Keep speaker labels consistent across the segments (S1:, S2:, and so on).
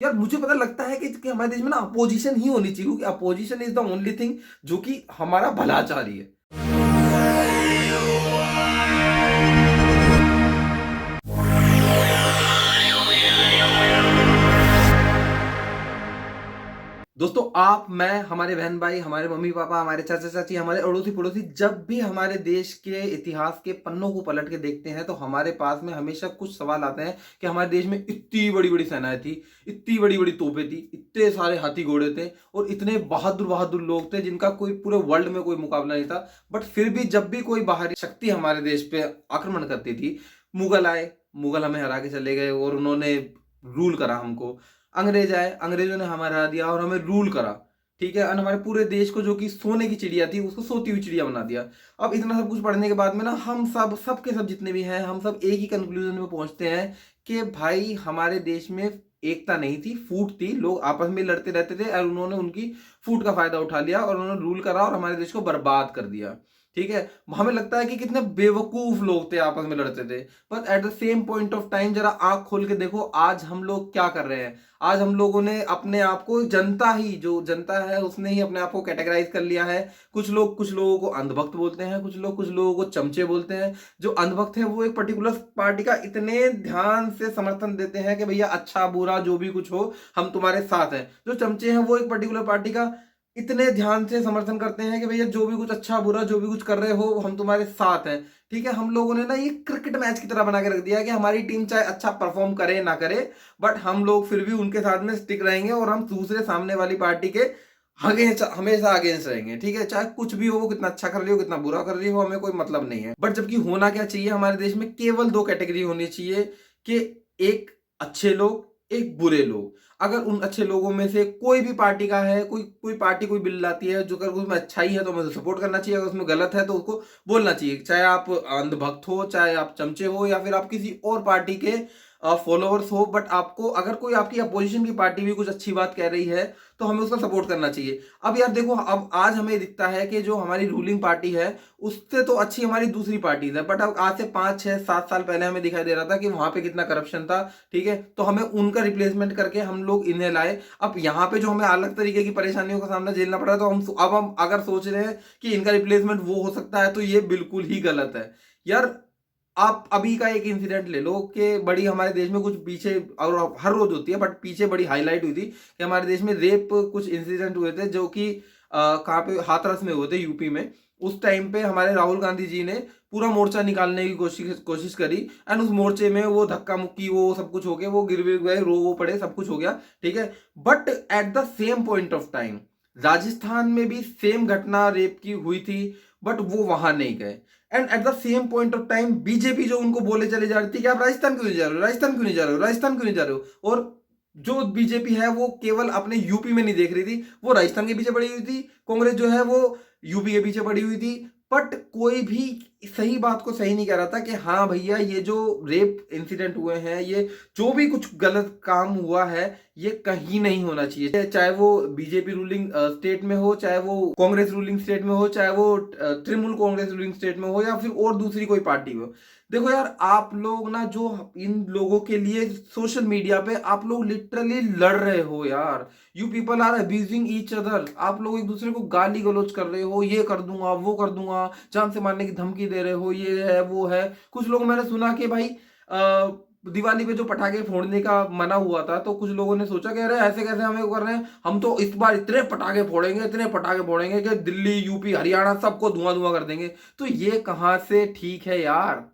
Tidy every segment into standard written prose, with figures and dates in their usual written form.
S1: यार मुझे पता लगता है कि हमारे देश में ना अपोजिशन ही होनी चाहिए, क्योंकि opposition is the only thing जो कि हमारा भला चाह रही है। दोस्तों, आप, मैं, हमारे बहन भाई, हमारे मम्मी पापा, हमारे चाचा चाची, हमारे अड़ोसी पड़ोसी जब भी हमारे देश के इतिहास के पन्नों को पलट के देखते हैं तो हमारे पास में हमेशा कुछ सवाल आते हैं कि हमारे देश में इतनी बड़ी बड़ी सेनाएं थी, इतनी बड़ी बड़ी तोपें थी, इतने सारे हाथी घोड़े थे और इतने बहादुर बहादुर लोग थे जिनका कोई पूरे वर्ल्ड में कोई मुकाबला नहीं था। बट फिर भी जब भी कोई बाहरी शक्ति हमारे देश पे आक्रमण करती थी, मुगल आए, मुगल हमें हरा के चले गए और उन्होंने रूल करा हमको। अंग्रेज आए, अंग्रेजों ने हमें हरा दिया और हमें रूल करा। ठीक है, और हमारे पूरे देश को जो कि सोने की चिड़िया थी उसको सोती हुई चिड़िया बना दिया। अब इतना सब कुछ पढ़ने के बाद में ना हम सब के सब जितने भी हैं, हम सब एक ही कंक्लूजन में पहुंचते हैं कि भाई हमारे देश में एकता नहीं थी, फूट थी, लोग आपस में लड़ते रहते थे और उन्होंने उनकी फूट का फायदा उठा लिया और उन्होंने रूल करा और हमारे देश को बर्बाद कर दिया। ठीक है, हमें लगता है कि कितने बेवकूफ लोग थे, आपस में लड़ते थे। But at the same point of time जरा आंख खोल के देखो, आज हम लोग क्या कर रहे हैं। आज हम लोगों ने अपने आप को, जनता ही, जो जनता है उसने ही अपने आप को कैटेगराइज कर लिया है। कुछ लोग कुछ लोगों को अंधभक्त बोलते हैं, कुछ लोगों को चमचे बोलते हैं। जो अंधभक्त है वो एक पर्टिकुलर पार्टी का इतने ध्यान से समर्थन देते हैं कि भैया अच्छा बुरा जो भी कुछ हो हम तुम्हारे साथ हैं। जो चमचे हैं वो एक पर्टिकुलर पार्टी का इतने ध्यान से समर्थन करते हैं कि भैया जो भी कुछ अच्छा बुरा जो भी कुछ कर रहे हो हम तुम्हारे साथ हैं। ठीक है, हम लोगों ने ना ये क्रिकेट मैच की तरह बना के रख दिया है कि हमारी टीम चाहे अच्छा परफॉर्म करे ना करे, बट हम लोग फिर भी उनके साथ में स्टिक रहेंगे और हम दूसरे सामने वाली पार्टी के अगेंस्ट, हमेशा अगेंस्ट रहेंगे। ठीक है, चाहे कुछ भी हो, वो कितना अच्छा कर रही हो कितना बुरा कर रही हो, हमें कोई मतलब नहीं है। बट जबकि होना क्या चाहिए, हमारे देश में केवल दो कैटेगरी होनी चाहिए कि एक अच्छे लोग, एक बुरे लोग। अगर उन अच्छे लोगों में से कोई भी पार्टी का है, कोई कोई पार्टी कोई बिल लाती है जो अगर उसमें अच्छाई है तो हमें सपोर्ट करना चाहिए, अगर उसमें गलत है तो उसको बोलना चाहिए। चाहे आप अंधभक्त हो, चाहे आप चमचे हो, या फिर आप किसी और पार्टी के फॉलोअर्स हो, बट आपको अगर कोई आपकी अपोजिशन की पार्टी भी कुछ अच्छी बात कह रही है तो हमें उसका सपोर्ट करना चाहिए। अब यार देखो, अब आज हमें दिखता है कि जो हमारी रूलिंग पार्टी है उससे तो अच्छी हमारी दूसरी पार्टीज है, बट अब आज से 5 6 7 साल पहले हमें दिखाई दे रहा था कि वहां पे कितना करप्शन था। ठीक है, तो हमें उनका रिप्लेसमेंट करके हम लोग इन्हें लाए। अब यहाँ पे जो हमें अलग तरीके की परेशानियों का सामना झेलना पड़ रहा है, तो हम अगर सोच रहे हैं कि इनका रिप्लेसमेंट वो हो सकता है तो ये बिल्कुल ही गलत है यार। आप अभी का एक इंसिडेंट ले लो कि बड़ी हमारे देश में कुछ पीछे, और हर रोज होती है बट पीछे बड़ी हाईलाइट हुई थी कि हमारे देश में रेप कुछ इंसिडेंट हुए थे जो कि कहाँ पे, हाथरस में हुए थे, यूपी में। उस टाइम पे हमारे राहुल गांधी जी ने पूरा मोर्चा निकालने की कोशिश कोशिश करी एंड उस मोर्चे में वो धक्का मुक्की वो सब कुछ हो गया, वो गिर विर गए, रो वो पड़े, सब कुछ हो गया। ठीक है, but at the same point of time Rajasthan में भी सेम घटना रेप की हुई थी, बट वो वहां नहीं गए। And at the same point of time BJP जो उनको बोले चले जा रही थी कि आप राजस्थान क्यों नहीं जा रहे हो, राजस्थान क्यों नहीं जा रहे हो, राजस्थान क्यों नहीं जा रहे हो। और जो बीजेपी है वो केवल अपने यूपी में नहीं देख रही थी, वो राजस्थान के पीछे पड़ी हुई थी। कांग्रेस जो है वो यूपी के पीछे पड़ी हुई थी। बट कोई भी सही बात को सही नहीं कह रहा था कि हाँ भैया ये जो रेप इंसिडेंट हुए हैं, ये जो भी कुछ गलत काम हुआ है, ये कहीं नहीं होना चाहिए। चाहे वो बीजेपी रूलिंग स्टेट में हो, चाहे वो कांग्रेस रूलिंग स्टेट में हो, चाहे वो तृणमूल कांग्रेस रूलिंग स्टेट में हो, या फिर और दूसरी कोई पार्टी हो। देखो यार, आप लोग ना जो इन लोगों के लिए सोशल मीडिया पे आप लोग लिटरली लड़ रहे हो यार। You people are abusing each other. आप लोग एक दूसरे को गाली गलौज कर रहे हो, ये कर दूंगा वो कर दूंगा, जान से मारने की धमकी दे रहे हो, ये है वो है। कुछ लोग, मैंने सुना कि भाई दिवाली पे जो पटाखे फोड़ने का मना हुआ था तो कुछ लोगों ने सोचा कि अरे ऐसे कैसे हमें वो कर रहे हैं, हम तो इस बार इतने पटाखे फोड़ेंगे, इतने पटाखे फोड़ेंगे कि दिल्ली यूपी हरियाणा सबको धुआं धुआं कर देंगे। तो ये कहाँ से ठीक है यार।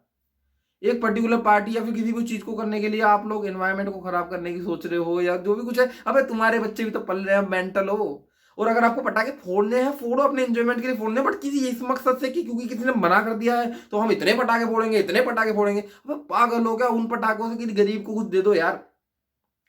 S1: एक पर्टिकुलर पार्टी या फिर किसी भी चीज को करने के लिए आप लोग एनवायरनमेंट को खराब करने की सोच रहे हो या जो भी कुछ है। अबे तुम्हारे बच्चे भी तो पल रहे हैं, मेंटल हो। और अगर आपको पटाखे फोड़ने हैं फोड़ो, अपने एंजॉयमेंट के लिए फोड़ने हैं, बट किसी इस मकसद से कि क्योंकि किसी ने मना कर दिया है तो हम इतने पटाखे फोड़ेंगे, इतने पटाखे फोड़ेंगे। अबे पागल हो क्या, उन पटाखों से किसी गरीब को कुछ दे दो यार।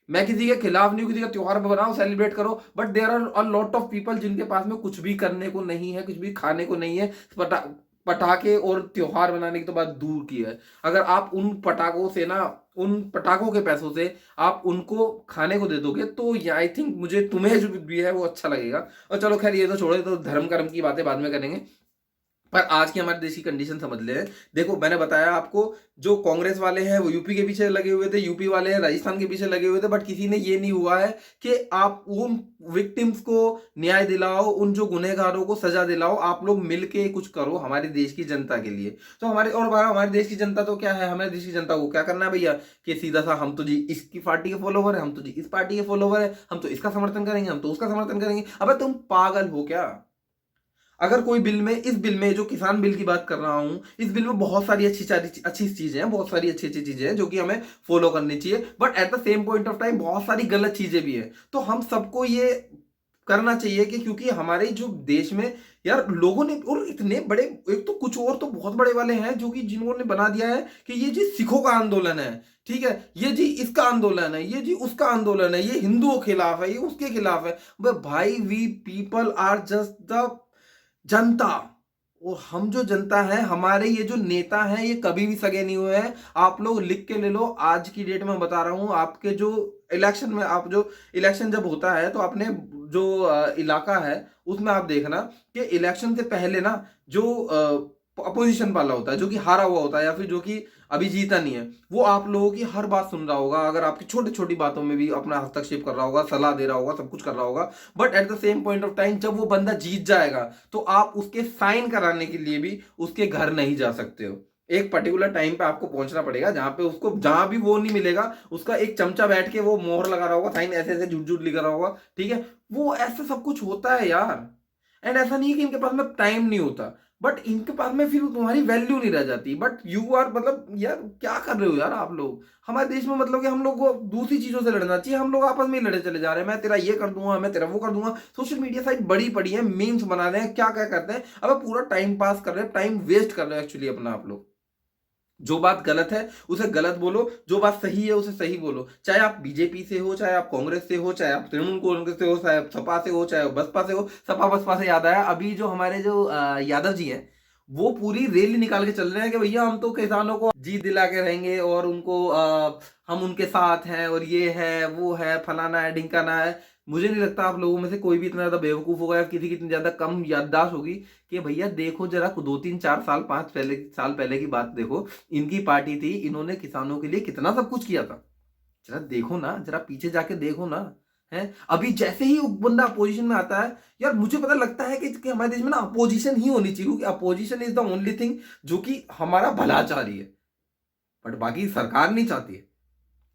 S1: मैं किसी के खिलाफ नहीं हूं, किसी का त्योहार बनाओ, सेलिब्रेट करो, but there are a lot of people जिनके पास में कुछ भी करने को नहीं है, कुछ भी खाने को नहीं है। पटा पटाखे और त्योहार बनाने की तो बात दूर की है। अगर आप उन पटाखों से ना, उन पटाखों के पैसों से आप उनको खाने को दे दोगे तो आई थिंक मुझे तुम्हें जो भी है वो अच्छा लगेगा। और चलो खैर, ये तो छोड़ो, ये तो धर्म कर्म की बातें बाद में करेंगे। पर आज की हमारे देश की कंडीशन समझ ले। देखो मैंने बताया आपको, जो कांग्रेस वाले हैं वो यूपी के पीछे लगे हुए थे, यूपी वाले हैं राजस्थान के पीछे लगे हुए थे, बट किसी ने ये नहीं हुआ है कि आप उन विक्टिम्स को न्याय दिलाओ, उन जो गुनहगारों को सजा दिलाओ। आप लोग मिलके कुछ करो हमारे देश की जनता के लिए। तो हमारे देश की जनता तो क्या है, हमारे देश की जनता को क्या करना है भैया, कि सीधा सा हम तो जी इसकी पार्टी के फॉलोवर है, हम तो जी इस पार्टी के फॉलोवर है, हम तो इसका समर्थन करेंगे, हम तो उसका समर्थन करेंगे। अबे तुम पागल हो क्या? अगर कोई बिल में, इस बिल में जो किसान बिल की बात कर रहा हूं, इस बिल में बहुत सारी अच्छी चीजें हैं, बहुत सारी अच्छी अच्छी चीजें हैं जो कि हमें फॉलो करनी चाहिए, but at the same point of time बहुत सारी गलत चीजें भी हैं। तो हम सबको ये करना चाहिए कि क्योंकि हमारे जो देश में यार लोगों ने, और इतने बड़े, एक तो कुछ और तो बहुत बड़े वाले हैं जो कि जिन्होंने बना दिया है कि ये जी सिखों का आंदोलन है, ठीक है, ये जी इसका आंदोलन है, ये जी उसका आंदोलन है, ये हिंदुओं के खिलाफ है, ये उसके खिलाफ है। भाई we people are just the जनता। और हम जो जनता है, हमारे ये जो नेता हैं ये कभी भी सगे नहीं हुए हैं। आप लोग लिख के ले लो, आज की डेट में बता रहा हूं, आपके जो इलेक्शन में, आप जो इलेक्शन जब होता है तो अपने जो इलाका है उसमें आप देखना कि इलेक्शन से पहले ना जो अपोजिशन वाला होता है, जो कि हारा हुआ होता है या फिर जो कि अभी जीता नहीं है, वो आप लोगों की हर बात सुन रहा होगा, अगर आपकी छोटी छोटी बातों में भी अपना हस्तक्षेप कर रहा होगा, सलाह दे रहा होगा, सब कुछ कर रहा होगा। But at the same point of time जब वो बंदा जीत जाएगा तो आप उसके साइन कराने के लिए भी उसके घर नहीं जा सकते हो। एक पर्टिकुलर टाइम पे आपको पहुंचना पड़ेगा जहां पे उसको, जहां भी वो नहीं मिलेगा, उसका एक चमचा बैठ के वो मोहर लगा रहा होगा, साइन ऐसे ऐसे झूठ झूठ लिखा रहा होगा, ठीक है। वो ऐसे सब कुछ होता है यार। एंड ऐसा नहीं है कि इनके पास में टाइम नहीं होता, बट इनके पास में फिर तुम्हारी वैल्यू नहीं रह जाती। बट यू आर, मतलब यार क्या कर रहे हो यार आप लोग हमारे देश में। मतलब कि हम लोग को दूसरी चीजों से लड़ना चाहिए, हम लोग आपस में ही लड़े चले जा रहे हैं, मैं तेरा ये कर दूंगा, मैं तेरा वो कर दूंगा। सोशल मीडिया साइट बड़ी पड़ी है, मीम्स बना रहे हैं, क्या क्या करते हैं, अब पूरा टाइम पास कर रहे हैं, टाइम वेस्ट कर रहे हैं एक्चुअली अपना आप लोग। जो बात गलत है उसे गलत बोलो, जो बात सही है उसे सही बोलो। चाहे आप बीजेपी से हो, चाहे आप कांग्रेस से हो, चाहे आप तृणमूल कांग्रेस से हो, चाहे आप सपा से हो, चाहे आप बसपा से हो। सपा बसपा से याद आया, अभी जो हमारे जो यादव जी हैं वो पूरी रैली निकाल के चल रहे हैं कि भैया हम तो किसानों को जीत दिला के रहेंगे और उनको हम उनके साथ हैं, और ये है वो है, फलाना है ढिंकाना है। मुझे नहीं लगता आप लोगों में से कोई भी इतना ज्यादा बेवकूफ होगा या किसी की इतनी ज्यादा कम याददाश्त होगी कि भैया देखो जरा, 2 3 4 साल 5 साल पहले की बात देखो। इनकी पार्टी थी, इन्होंने किसानों के लिए कितना सब कुछ किया था। जरा देखो ना, जरा पीछे जाके देखो ना। है अभी जैसे ही बंदा अपोजिशन में आता है, यार मुझे पता लगता है कि हमारे देश में ना अपोजिशन ही होनी चाहिए, क्योंकि opposition is the only thing जो कि हमारा भला चाह रही है, बट बाकी सरकार नहीं चाहती है।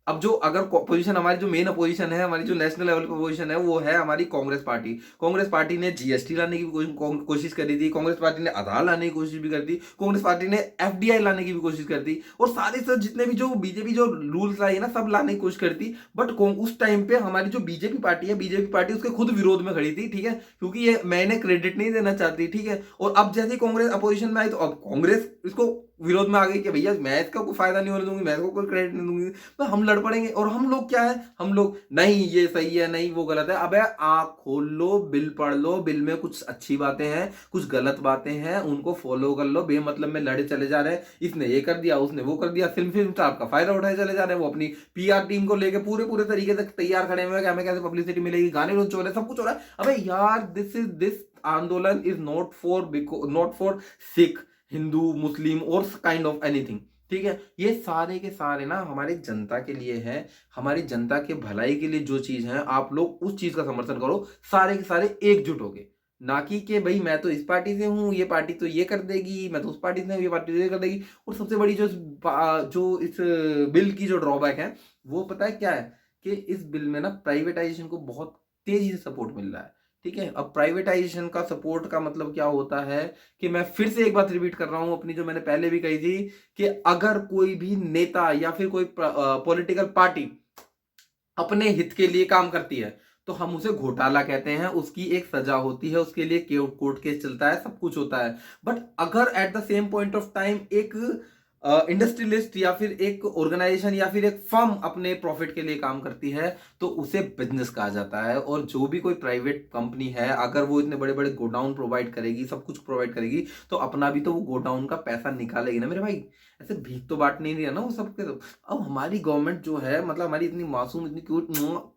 S1: अब जो अगर पोजीशन, हमारी जो मेन अपोजिशन है, हमारी जो नेशनल लेवल पर पोजीशन है, वो है हमारी कांग्रेस पार्टी। कांग्रेस पार्टी ने जीएसटी लाने की भी कोशिश करी थी, कांग्रेस पार्टी ने आधार लाने की कोशिश भी कर दी, कांग्रेस पार्टी ने एफडीआई लाने की भी कोशिश कर दी, और सारे सब जितने भी जो बीजेपी जो रूल्स लाई है ना, सब लाने की कोशिश करती। बट उस टाइम पे हमारी जो बीजेपी पार्टी है, बीजेपी पार्टी उसके खुद विरोध में खड़ी थी, ठीक है, क्योंकि ये मैंने क्रेडिट नहीं देना चाहती, ठीक है। और अब जैसे कांग्रेस अपोजिशन में आई तो अब कांग्रेस इसको विरोध में आ गई कि भैया मैं इसका कोई फायदा नहीं होने दूंगी, मैं इसको कोई क्रेडिट नहीं दूंगी, तो हम लड़ पड़ेंगे। और हम लोग क्या है, हम लोग नहीं ये सही है, नहीं वो गलत है। अबे आंख खोल लो, बिल पढ़ लो, बिल में कुछ अच्छी बातें हैं, कुछ गलत बातें हैं, उनको फॉलो कर लो। बेमतलब में लड़े चले जा रहे हैं, इसने ये कर दिया, उसने वो कर दिया, फिल्म फिल्म स्टार का फायदा उठाए चले जा रहे हैं। वो अपनी पीआर टीम को लेके पूरे पूरे तरीके से तैयार खड़े हुए हैं कि हमें कैसे पब्लिसिटी मिलेगी, गाने लॉन्च हो रहे हैं, सब कुछ हो रहा है। अबे यार दिस आंदोलन is not for Sikh, Hindu, Muslim और काइंड ऑफ एनीथिंग, ठीक है। ये सारे के सारे ना हमारी जनता के लिए है, हमारी जनता के भलाई के लिए जो चीज है, आप लोग उस चीज का समर्थन करो, सारे के सारे एकजुट होके। ना कि भाई मैं तो इस पार्टी से हूं, ये पार्टी तो ये कर देगी, मैं तो उस पार्टी से हूं, ये पार्टी तो ये कर देगी। और सबसे बड़ी जो इस बिल की जो ड्रॉबैक है, वो पता है क्या है, कि इस बिल में ना प्राइवेटाइजेशन को बहुत तेजी से सपोर्ट मिल रहा है, ठीक है। अब प्राइवेटाइजेशन का सपोर्ट का मतलब क्या होता है, कि मैं फिर से एक बात रिपीट कर रहा हूं अपनी, जो मैंने पहले भी कही थी, कि अगर कोई भी नेता या फिर कोई पॉलिटिकल पार्टी अपने हित के लिए काम करती है तो हम उसे घोटाला कहते हैं, उसकी एक सजा होती है, उसके लिए कोर्ट केस चलता है, सब कुछ होता है। बट अगर at the same point of time एक इंडस्ट्रियलिस्ट या फिर एक ऑर्गेनाइजेशन या फिर एक फर्म अपने प्रॉफिट के लिए काम करती है तो उसे बिजनेस कहा जाता है। और जो भी कोई प्राइवेट कंपनी है, अगर वो इतने बड़े बड़े गोडाउन प्रोवाइड करेगी, सब कुछ प्रोवाइड करेगी, तो अपना भी तो वो गोडाउन का पैसा निकालेगी ना मेरे भाई। ऐसे भीख तो बांट नहीं रही ना वो सबके सब। अब हमारी गवर्नमेंट जो है, मतलब हमारी इतनी मासूम, इतनी क्यूट,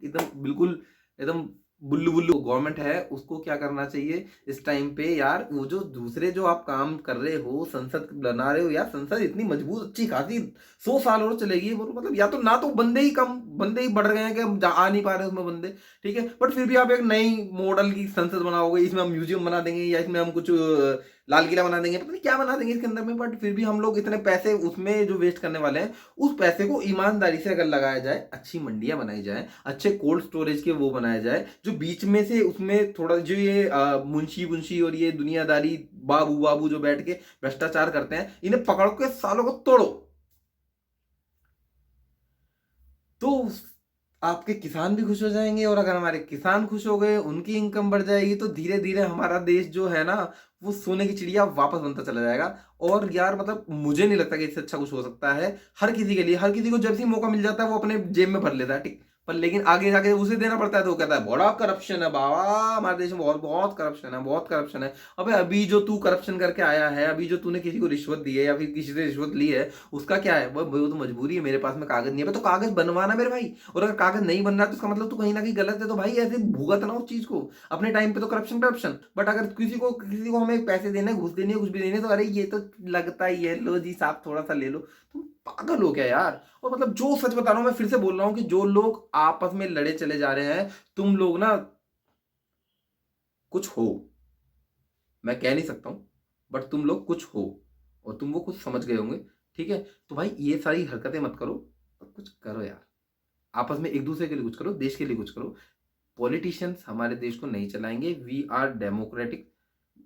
S1: एकदम बिल्कुल एकदम बुल्लू बुल्लू गवर्नमेंट है उसको क्या करना चाहिए इस टाइम पे यार, वो जो दूसरे जो आप काम कर रहे हो, संसद बना रहे हो यार, संसद इतनी मजबूत अच्छी खासी 100 साल और चलेगी वो, मतलब या तो ना तो बंदे ही कम, बंदे ही बढ़ गए हैं कि हम आ नहीं पा रहे उसमें बंदे, ठीक है, बट फिर भी आप एक नई मॉडल की संसद बनाओगे, इसमें हम म्यूजियम बना देंगे या इसमें हम कुछ लाल किला बना देंगे, पता नहीं क्या बना देंगे इसके अंदर में, बट फिर भी हम लोग इतने पैसे उसमें जो वेस्ट करने वाले हैं, उस पैसे को ईमानदारी से अगर लगाया जाए, अच्छी मंडियां बनाई जाए, अच्छे कोल्ड स्टोरेज के वो बनाया जाए, जो बीच में से उसमें थोड़ा जो ये मुंशी बुंशी और ये दुनियादारी बाबू बाबू जो बैठ के भ्रष्टाचार करते हैं, इन्हें पकड़ के सालों को तोड़ो, तो आपके किसान भी खुश हो जाएंगे, और अगर हमारे किसान खुश हो गए, उनकी इनकम बढ़ जाएगी, तो धीरे धीरे हमारा देश जो है ना, वो सोने की चिड़िया वापस बनता चला जाएगा। और यार मतलब मुझे नहीं लगता कि इससे अच्छा कुछ हो सकता है। हर किसी के लिए, हर किसी को जब भी मौका मिल जाता है वो अपने जेब में भर लेता है, ठीक, पर लेकिन आगे जाके उसे देना पड़ता है तो वो कहता है बड़ा करप्शन है बाबा, हमारे देश में बहुत बहुत करप्शन है, बहुत करप्शन है। अबे अभी जो तू करप्शन करके आया है, अभी जो तूने किसी को रिश्वत दी है या फिर किसी से रिश्वत ली है, उसका क्या है? वो तो मजबूरी है, मेरे पास में कागज नहीं है, तो कागज बनवाना मेरे भाई। और अगर कागज नहीं बन रहा तो इसका मतलब तू कहीं ना कहीं गलत है, तो भाई ऐसे भुगतना उस चीज को। अपने टाइम पे तो करप्शन करप्शन, बट अगर किसी को हमें पैसे देने, घूस देनी है, कुछ भी देनी है, तो अरे ये तो लगता ही है, लो जी साहब थोड़ा सा ले लो। तुम पागल हो क्या यार? और मतलब जो सच बता रहा हूं, मैं फिर से बोल रहा हूं कि जो लोग आपस में लड़े चले जा रहे हैं, तुम लोग ना कुछ हो, मैं कह नहीं सकता हूं, बट तुम लोग कुछ हो, और तुम वो कुछ समझ गए होंगे, ठीक है? तो भाई ये सारी हरकतें मत करो, और कुछ करो यार, आपस में एक दूसरे के लिए कुछ करो, देश के लिए कुछ करो। पॉलिटिशियंस हमारे देश को नहीं चलाएंगे, वी आर डेमोक्रेटिक।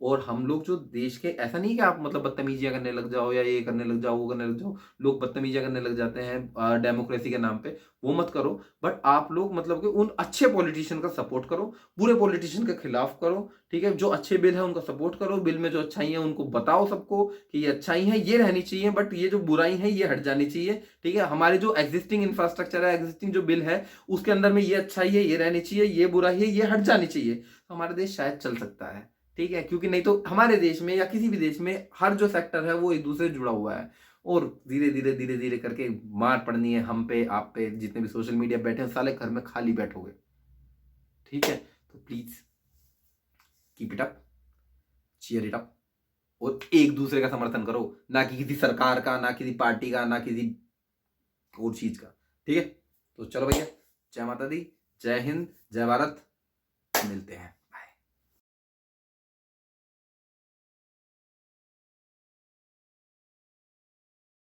S1: और हम लोग जो देश के, ऐसा नहीं है कि आप मतलब बदतमीजियां करने लग जाओ या ये करने लग जाओ वो करने लग जाओ, लोग बदतमीजियां करने लग जाते हैं डेमोक्रेसी के नाम पे, वो मत करो। बट आप लोग मतलब कि उन अच्छे पॉलिटिशियन का सपोर्ट करो, बुरे पॉलिटिशियन के खिलाफ करो, ठीक है? जो अच्छे बिल है उनका सपोर्ट करो, बिल में जो अच्छाई है उनको बताओ सबको कि ये अच्छाई है, ये रहनी चाहिए, बट ये जो बुराई है ये हट जानी चाहिए, ठीक है? हमारे जो एग्जिस्टिंग इंफ्रास्ट्रक्चर है, एग्जिस्टिंग जो बिल है, उसके अंदर में ये अच्छाई है ये रहनी चाहिए, ये बुराई है ये हट जानी चाहिए, तो हमारा देश शायद चल सकता है, ठीक है? क्योंकि नहीं तो हमारे देश में या किसी भी देश में हर जो सेक्टर है वो एक दूसरे से जुड़ा हुआ है, और धीरे धीरे करके मार पड़नी है हम पे, आप पे, जितने भी सोशल मीडिया बैठे हैं, साले घर में खाली बैठोगे, ठीक है? तो please keep it up, cheer it up, और एक दूसरे का समर्थन करो, ना कि किसी सरकार का, ना किसी पार्टी का, ना किसी और चीज का, ठीक है? तो चलो भैया, जय माता दी, जय हिंद, जय भारत, मिलते हैं।